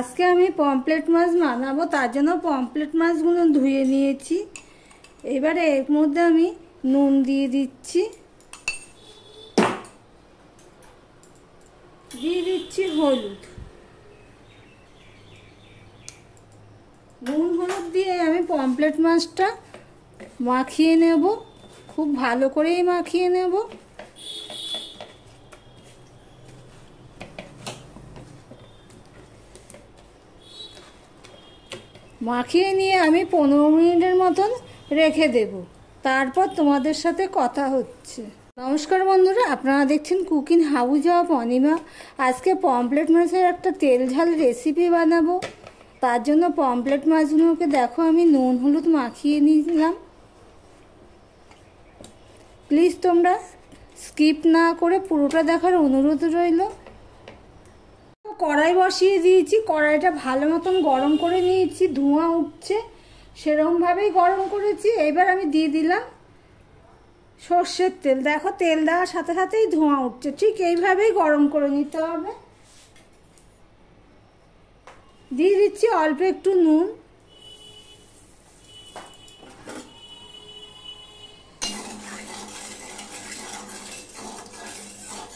আজকে আমি পমফ্রেট মাছ বানাবো, তার জন্য পমফ্রেট মাছগুলো ধুয়ে নিয়েছি। এবারে এর মধ্যে আমি নুন দিয়ে দিচ্ছি, হলুদ। নুন হলুদ দিয়ে আমি পমফ্রেট মাছটা মাখিয়ে নেব, খুব ভালো করেই মাখিয়ে নেব। মাখিয়ে নিয়ে আমি 15 মিনিটের মতন রেখে দেব, তারপর তোমাদের সাথে কথা হচ্ছে। নমস্কার বন্ধুরা, আপনারা দেখছেন কুকিং হাউস অফ অনিমা। আজকে পমফ্রেট মাছের একটা তেল ঝাল রেসিপি বানাবো। তার জন্য পমফ্রেট মাছগুলোকে দেখো আমি নুন হলুদ মাখিয়ে নিলাম। প্লিজ তোমরা স্কিপ না করে পুরোটা দেখার অনুরোধ রইল। কড়াই বসিয়ে দিয়েছি, কড়াইটা ভালো মতন গরম করে নিয়েছি, ধোঁয়া উঠছে, সেরকমভাবেই গরম করেছি। এবার আমি দিয়ে দিলাম সর্ষের তেল। দেখো তেল দেওয়ার সাথে সাথেই ধোঁয়া উঠছে, ঠিক এইভাবেই গরম করে নিতে হবে। দিয়ে দিচ্ছি অল্প একটু নুন,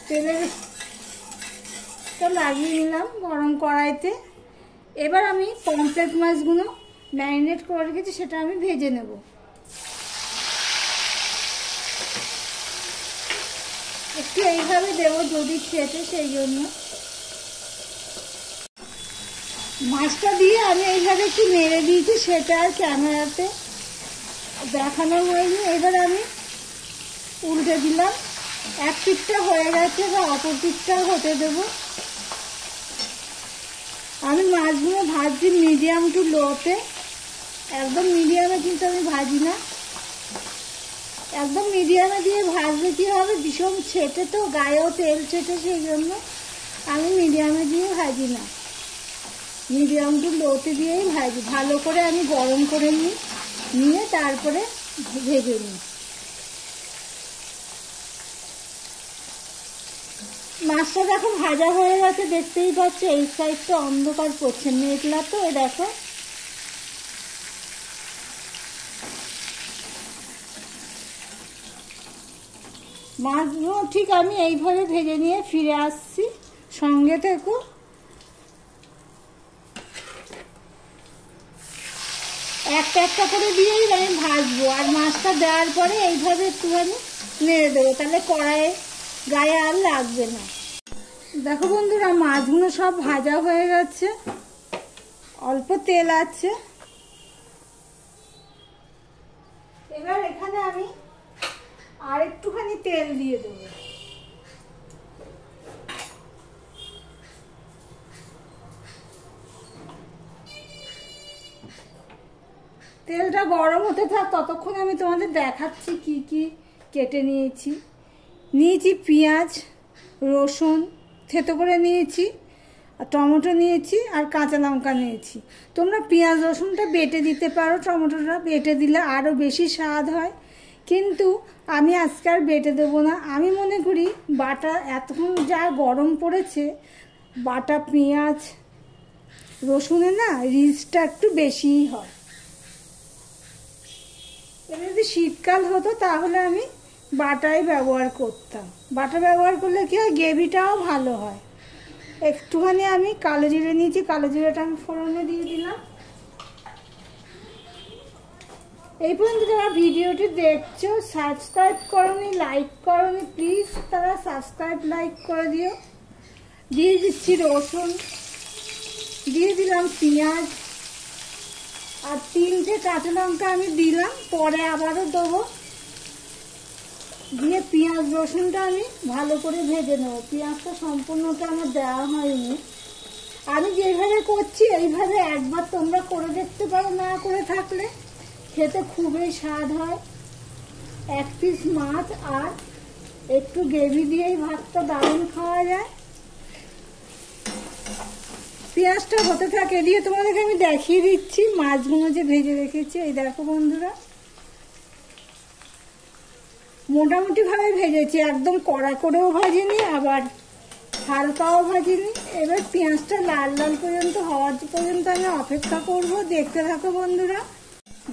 তেলটা লাগিয়ে নিলাম গরম কড়াইতে। এবার আমি পমফ্রেট মাছগুলো ম্যারিনেট করে রেখেছি, সেটা আমি ভেজে নেব। একটু এইভাবে দেবো যদি খেতে, সেই জন্য মাছটা দিয়ে আমি এইভাবে একটু নেড়ে দিয়েছি, সেটা আর ক্যামেরাতে দেখানো হয়নি। এবার আমি উল্টে দিলাম, এক পিঠটা হয়ে গেছে, বা অপর পিঠটাও হতে দেবো। আমি মাছগুলো ভাজছি মিডিয়াম টু লোতে, একদম মিডিয়ামে কিন্তু আমি ভাজি না। একদম মিডিয়ামে দিয়ে ভাজলে কী হবে, ভীষণ ছেটে তো, গায়েও তেল ছেটে, সেই জন্য আমি মিডিয়ামে দিয়ে ভাজি না, মিডিয়াম টু লোতে দিয়েই ভাজি। ভালো করে আমি গরম করে নিয়ে তারপরে ভেজে নিই। মাছটা দেখো ভাজা হয়ে গেছে, দেখতেই পাচ্ছ। এই সাইডটা অন্ধকার করছে, মেঘলা তো, দেখো। মাছগুলো ঠিক আমি এইভাবে ভেজে নিয়ে ফিরে আসছি, সঙ্গে থেকো। একটা একটা করে দিয়েই আমি ভাজবো, আর মাছটা দেওয়ার পরে এইভাবে একটুখানি নেড়ে দেবো, তাহলে কড়াইয়ে গায়ে আর লাগবে না। দেখো বন্ধুরা, মাছগুলো সব ভাজা হয়ে গেছে, অল্প তেল আছে। এবার এখানে আমি আর একটুখানি তেল দিয়ে দেবো। তেলটা গরম হতে থাক, ততক্ষণ আমি তোমাদের দেখাচ্ছি কি কি কেটে নিয়েছি। পেঁয়াজ, রসুন থেতো করে নিয়েছি, আর টমেটো নিয়েছি, আর কাঁচা লঙ্কা নিয়েছি। তোমরা পেঁয়াজ রসুনটা বেটে দিতে পারো, টমেটোটা বেটে দিলে আরও বেশি স্বাদ হয়, কিন্তু আমি আজকে আর বেটে দেবো না। আমি মনে করি বাটা, এতক্ষণ যা গরম পড়েছে, বাটা পেঁয়াজ রসুনে না রিচটা একটু বেশিই হয়। এবার যদি শীতকাল হতো তাহলে আমি বাটাই ব্যবহার করতাম। বাটা ব্যবহার করলে কি হয়, গ্রেভিটাও ভালো হয়। একটুখানি আমি কালো জিরে নিয়েছি, কালো জিরেটা আমি ফোড়নে দিয়ে দিলাম। এই পর্যন্ত যারা ভিডিওটি দেখছো, সাবস্ক্রাইব করোনি, লাইক করোনি, প্লিজ তারা সাবস্ক্রাইব লাইক করে দিও। দিয়ে দিচ্ছি রসুন, দিয়ে দিলাম পেঁয়াজ, আর 3টে কাঁচা লঙ্কা আমি দিলাম, পরে আবারও দেবো। দিয়ে পেঁয়াজ রসুনটা আমি ভালো করে ভেজে নেব। পেঁয়াজটা সম্পূর্ণটা আমার দেওয়া হয়নি। আমি যেভাবে করছি এইভাবে একবার তোমরা করে দেখতে পারো, না করে থাকলে খেতে খুবই স্বাদ হয়। 1 পিস মাছ আর একটু গ্রেভি দিয়েই ভাতটা দারুণ খাওয়া যায়। পেঁয়াজটা হতে থাকে, দিয়ে তোমাদেরকে আমি দেখিয়ে দিচ্ছি মাছগুলো যে ভেজে রেখেছি। এই দেখো বন্ধুরা, মোটামুটি ভাবে ভেজেছি, একদম কড়া করেও ভাজিনি, আবার হালকাও ভাজিনি। এবার পেঁয়াজটা লাল লাল পর্যন্ত হওয়ার পর্যন্ত আমি অপেক্ষা করব। দেখতে থাকো বন্ধুরা।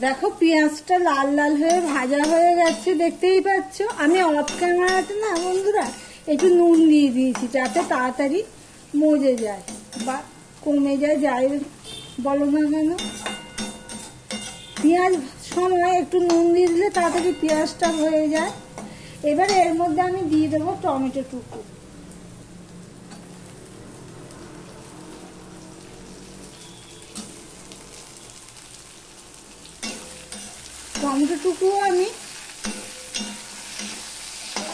দেখো পেঁয়াজটা লাল লাল হয়ে ভাজা হয়ে গেছে, দেখতেই পাচ্ছ। আমি অফ ক্যামেরাতে না বন্ধুরা একটু নুন দিয়ে দিয়েছি যাতে তাড়াতাড়ি মজে যায় বা কমে যায়, যাই বলো না কেন। পেঁয়াজ সময় একটু নুন দিয়ে দিলে তাড়াতাড়ি পেঁয়াজটা হয়ে যায়। এবার এর মধ্যে আমি দিয়ে দেবো টমেটো টুকু। টমেটো টুকু আমি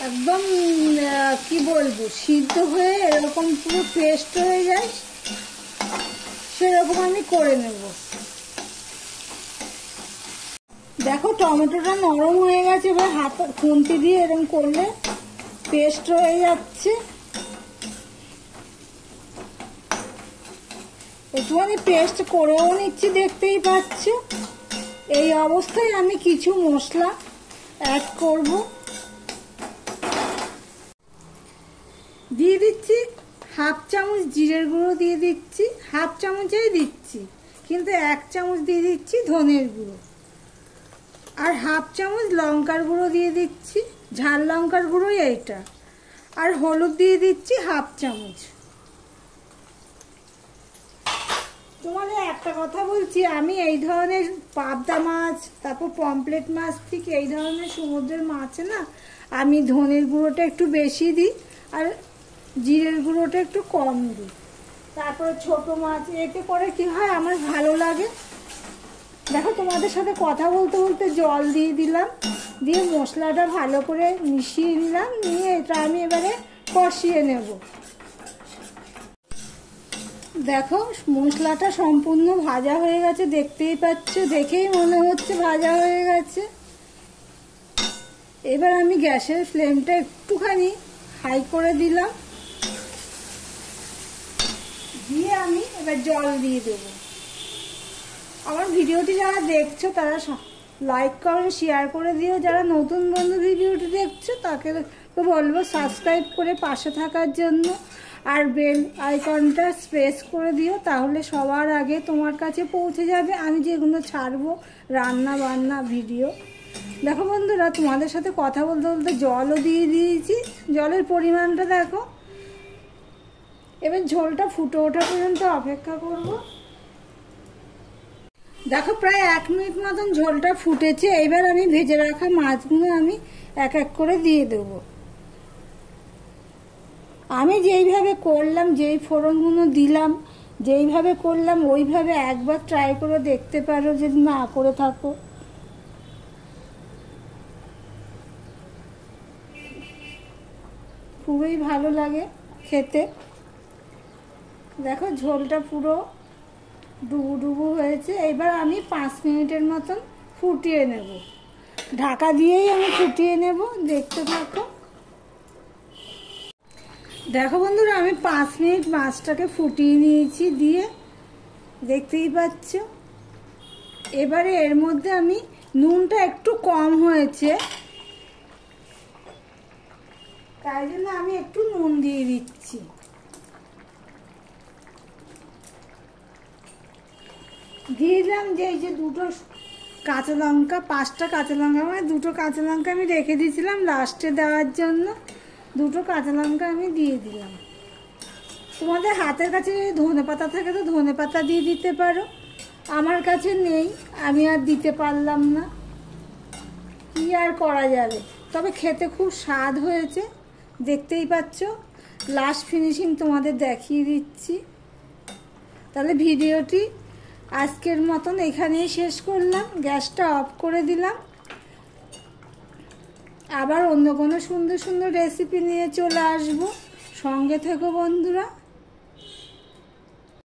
একদম কি বলবো সিদ্ধ হয়ে এরকম পুরো পেস্ট হয়ে যায় সেরকম আমি করে নেব। দেখো টমেটোটা নরম হয়ে গেছে। এবার হাত খুন্তি দিয়ে এরকম করলে পেস্ট হয়ে যাচ্ছে। একটুখানি পেস্ট করেও নিচ্ছি, দেখতেই পাচ্ছ। এই অবস্থায় আমি কিছু মশলা অ্যাড করব। দিয়ে দিচ্ছি হাফ চামচ জিরের গুঁড়ো, দিয়ে দিচ্ছি হাফ চামচেই দিচ্ছি, কিন্তু 1 চামচ দিয়ে দিচ্ছি ধনের গুঁড়ো, আর হাফ চামচ লঙ্কার গুঁড়ো দিয়ে দিচ্ছি, ঝাল লঙ্কার গুঁড়োই এইটা, আর হলুদ দিয়ে দিচ্ছি হাফ চামচ। তোমাদের একটা কথা বলছি, আমি এই ধরনের পাবদা মাছ, তারপর পমফ্রেট মাছ, ঠিক এই ধরনের সমুদ্রের মাছে না আমি ধনের গুঁড়োটা একটু বেশি দিই আর জিরের গুঁড়োটা একটু কম দিই। তারপরে ছোট মাছ, এতে করে কি হয় আমার ভালো লাগে। দেখো তোমাদের সাথে কথা বলতে বলতে জল দিয়ে দিলাম, দিয়ে মশলাটা ভালো করে মিশিয়ে নিলাম, নিয়ে এটা আমি এবারে কষিয়ে নেব। দেখো মশলাটা সম্পূর্ণ ভাজা হয়ে গেছে, দেখতেই পাচ্ছ, দেখেই মনে হচ্ছে ভাজা হয়ে গেছে। এবার আমি গ্যাসের ফ্লেমটা একটুখানি হাই করে দিলাম, দিয়ে আমি এবার জল দিয়ে দেব। আমার ভিডিওটি যারা দেখছো তারা লাইক কমেন্ট শেয়ার করে দিও। যারা নতুন বন্ধু ভিডিওটি দেখছো তাকে বলবো সাবস্ক্রাইব করে পাশে থাকার জন্য, আর বেল আইকনটা প্রেস করে দিও, তাহলে সবার আগে তোমার কাছে পৌঁছে যাবে আমি যেগুলো ছাড়বো রান্না বান্না ভিডিও। দেখো বন্ধুরা, তোমাদের সাথে কথা বলতে বলতে জলও দিয়ে দিয়েছি, জলের পরিমাণটা দেখো। এবার ঝোলটা ফুটে ওঠা পর্যন্ত অপেক্ষা করব। দেখো প্রায় 1 মিনিট মতন ঝোলটা ফুটেছে। এবার আমি ভেজে রাখা মাছগুলো আমি এক এক করে দিয়ে দেবো। আমি যেইভাবে করলাম, যেই ফোড়নগুলো দিলাম, যেইভাবে করলাম ওইভাবে একবার ট্রাই করে দেখতে পারো যদি না করে থাকো। খুবই ভালো লাগে খেতে। দেখো ঝোলটা পুরো ডুবু ডুবু হয়েছে। এবার আমি 5 মিনিটের মতন ফুটিয়ে নেব, ঢাকা দিয়েই আমি ফুটিয়ে নেব, দেখতে থাকো। দেখো বন্ধুরা, আমি 5 মিনিট মাছটাকে ফুটিয়ে নিয়েছি, দিয়ে দেখতেই পাচ্ছ। এবারে এর মধ্যে আমি নুনটা একটু কম হয়েছে, তাই জন্য আমি একটু নুন দিয়ে দিচ্ছি। দিয়ে দিলাম যে এই যে 2টো কাঁচা লঙ্কা, 5টা কাঁচা লঙ্কা, মানে 2টো কাঁচা লঙ্কা আমি রেখে দিয়েছিলাম লাস্টে দেওয়ার জন্য। 2টো কাঁচা লঙ্কা আমি দিয়ে দিলাম। তোমাদের হাতের কাছে যদি ধনে পাতা থাকে তো ধনে পাতা দিয়ে দিতে পারো, আমার কাছে নেই, আমি আর দিতে পারলাম না, কি আর করা যাবে। তবে খেতে খুব স্বাদ হয়েছে, দেখতেই পাচ্ছ। লাস্ট ফিনিশিং তোমাদের দেখিয়ে দিচ্ছি। তাহলে ভিডিওটি আজকের মতন এখানেই শেষ করলাম, গ্যাসটা অফ করে দিলাম। আবার অন্য কোনো সুন্দর সুন্দর রেসিপি নিয়ে চলে আসবো, সঙ্গে থেকো বন্ধুরা।